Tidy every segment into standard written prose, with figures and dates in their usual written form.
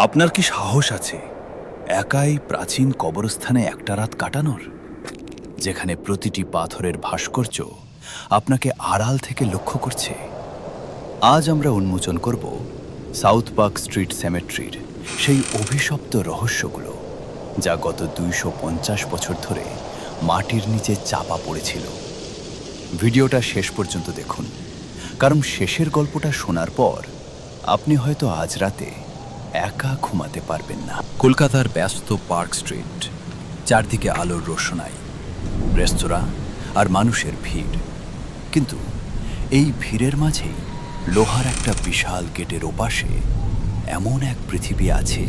আপনার কি সাহস আছে একাই প্রাচীন কবরস্থানে একটা রাত কাটানোর, যেখানে প্রতিটি পাথরের ভাস্কর্য আপনাকে আড়াল থেকে লক্ষ্য করছে? আজ আমরা উন্মোচন করব সাউথ পার্ক স্ট্রিট সেমেট্রির সেই অভিশপ্ত রহস্যগুলো, যা গত 250 বছর ধরে মাটির নিচে চাপা পড়েছিল। ভিডিওটা শেষ পর্যন্ত দেখুন, কারণ শেষের গল্পটা শোনার পর আপনি হয়তো আজ রাতে একা ঘুমাতে পারবেন না। কলকাতার ব্যস্ত পার্ক স্ট্রিট, চারদিকে আলোর রোশনাই, রেস্তোরাঁ আর মানুষের ভিড়। কিন্তু এই ভিড়ের মাঝেই লোহার একটা বিশাল গেটের ওপাশে এমন এক পৃথিবী আছে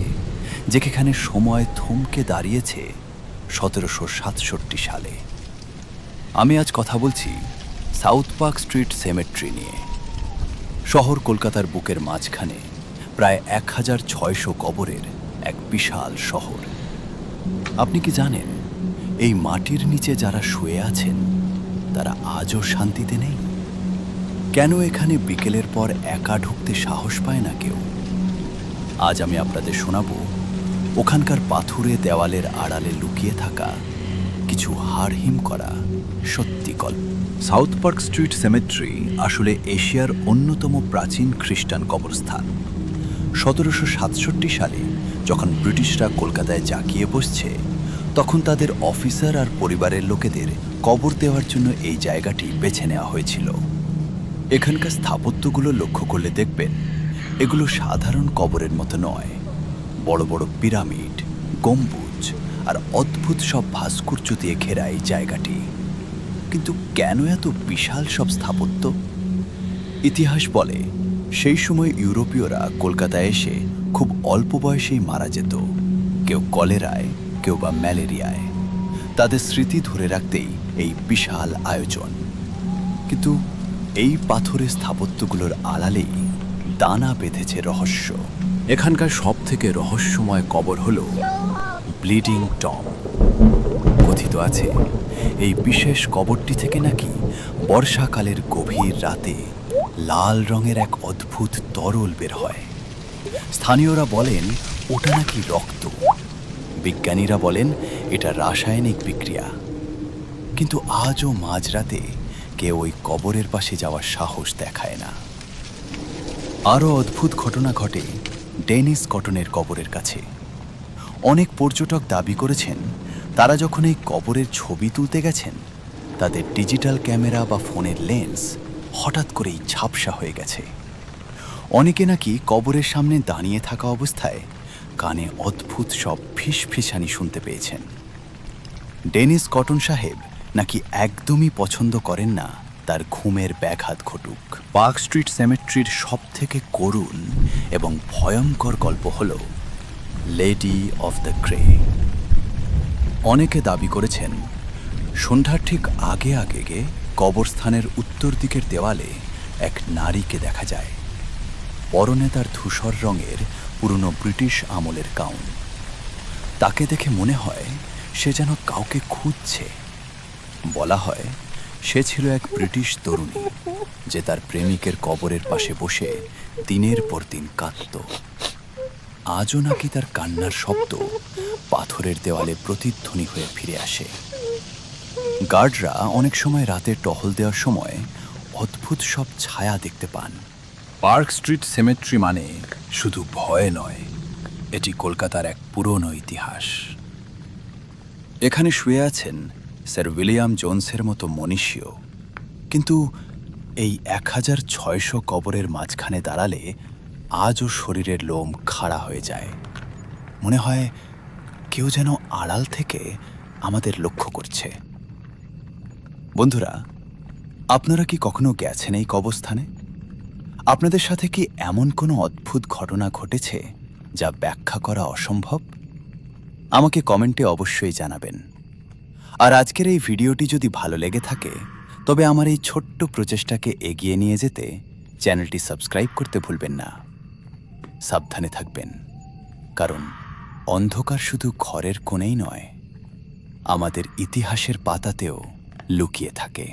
যেখানে সময় থমকে দাঁড়িয়েছে 1767 সালে। আমি আজ কথা বলছি সাউথ পার্ক স্ট্রিট সেমেট্রি নিয়ে। শহর কলকাতার বুকের মাঝখানে প্রায় 1600 কবরের এক বিশাল শহর। আপনি কি জানেন, এই মাটির নিচে যারা শুয়ে আছেন তারা আজও শান্তিতে নেই? কেন এখানে বিকেলের পর একা ঢুকতে সাহস পায় না কেউ? আজ আমি আপনাদের শোনাবো ওখানকার পাথুরে দেওয়ালের আড়ালে লুকিয়ে থাকা কিছু হাড়হিম করা সত্যি গল্প। সাউথ পার্ক স্ট্রিট সেমেট্রি আসলে এশিয়ার অন্যতম প্রাচীন খ্রিস্টান কবরস্থান। 1767 সালে যখন ব্রিটিশরা কলকাতায় জাঁকিয়ে বসছে, তখন তাদের অফিসার আর পরিবারের লোকেদের কবর দেওয়ার জন্য এই জায়গাটি বেছে নেওয়া হয়েছিল। এখানকার স্থাপত্যগুলো লক্ষ্য করলে দেখবেন এগুলো সাধারণ কবরের মতো নয়। বড় বড় পিরামিড, গম্বুজ আর অদ্ভুত সব ভাস্কর্য দিয়ে ঘেরা এই জায়গাটি। কিন্তু কেন এত বিশাল সব স্থাপত্য? ইতিহাস বলে সেই সময় ইউরোপীয়রা কলকাতায় এসে খুব অল্প বয়সেই মারা যেত, কেউ কলেরায়, কেউ বা ম্যালেরিয়ায়। তাদের স্মৃতি ধরে রাখতেই এই বিশাল আয়োজন। কিন্তু এই পাথরের স্থাপত্যগুলোর আড়ালেই দানা বেঁধেছে রহস্য। এখানকার সব থেকে রহস্যময় কবর হল ব্লিডিং টম। কথিত আছে এই বিশেষ কবরটি থেকে নাকি বর্ষাকালের গভীর রাতে লাল রঙের এক অদ্ভুত তরল বের হয়। স্থানীয়রা বলেন ওটা নাকি রক্ত, বিজ্ঞানীরা বলেন এটা রাসায়নিক বিক্রিয়া। কিন্তু আজও মাঝরাতে কেউ ওই কবরের পাশে যাওয়ার সাহস দেখায় না। আরও অদ্ভুত ঘটনা ঘটে ডেনিস কটনের কবরের কাছে। অনেক পর্যটক দাবি করেছেন তারা যখন এই কবরের ছবি তুলতে গেছেন, তাদের ডিজিটাল ক্যামেরা বা ফোনের লেন্স হঠাৎ করেই ঝাপসা হয়ে গেছে। অনেকে নাকি কবরের সামনে দাঁড়িয়ে থাকা অবস্থায় কানে অদ্ভুত সব ফিসফিসানি শুনতে পেয়েছেন। ডেনিস কটন সাহেব নাকি একদমই পছন্দ করেন না তার ঘুমের ব্যাঘাত ঘটুক। পার্ক স্ট্রিট সেমেট্রির সব থেকে করুণ এবং ভয়ঙ্কর গল্প হল লেডি অফ দ্য গ্রে। অনেকে দাবি করেছেন সন্ধ্যার ঠিক আগে আগে কবরস্থানের উত্তর দিকের দেওয়ালে এক নারীকে দেখা যায়। পরনে তার ধূসর রঙের পুরনো ব্রিটিশ আমলের গাউন। তাকে দেখে মনে হয় সে যেন কাউকে খুঁজছে। বলা হয় সে ছিল এক ব্রিটিশ তরুণী যে তার প্রেমিকের কবরের পাশে বসে দিনের পর দিন কাঁদত। আজও নাকি তার কান্নার শব্দ পাথরের দেওয়ালে প্রতিধ্বনি হয়ে ফিরে আসে। গার্ডরা অনেক সময় রাতে টহল দেওয়ার সময় অদ্ভুত সব ছায়া দেখতে পান। পার্ক স্ট্রিট সেমেট্রি মানে শুধু ভয় নয়, এটি কলকাতার এক পুরনো ইতিহাস। এখানে শুয়ে আছেন স্যার উইলিয়াম জোনসের মতো মনীষীও। কিন্তু এই 1600 কবরের মাঝখানে দাঁড়ালে আজও শরীরের লোম খাড়া হয়ে যায়। মনে হয় কেউ যেন আড়াল থেকে আমাদের লক্ষ্য করছে। বন্ধুরা, আপনারা কি কখনো গেছেন এই কবরস্থানে? আপনাদের সাথে কি এমন কোনো অদ্ভুত ঘটনা ঘটেছে যা ব্যাখ্যা করা অসম্ভব? আমাকে কমেন্টে অবশ্যই জানাবেন। আর আজকের এই ভিডিওটি যদি ভালো লেগে থাকে, তবে আমার এই ছোট্ট প্রচেষ্টাকে এগিয়ে নিয়ে যেতে চ্যানেলটি সাবস্ক্রাইব করতে ভুলবেন না। সাবধানে থাকবেন, কারণ অন্ধকার শুধু ঘরের কোণেই নয়, আমাদের ইতিহাসের পাতাতেও লুকিয়ে থাকে।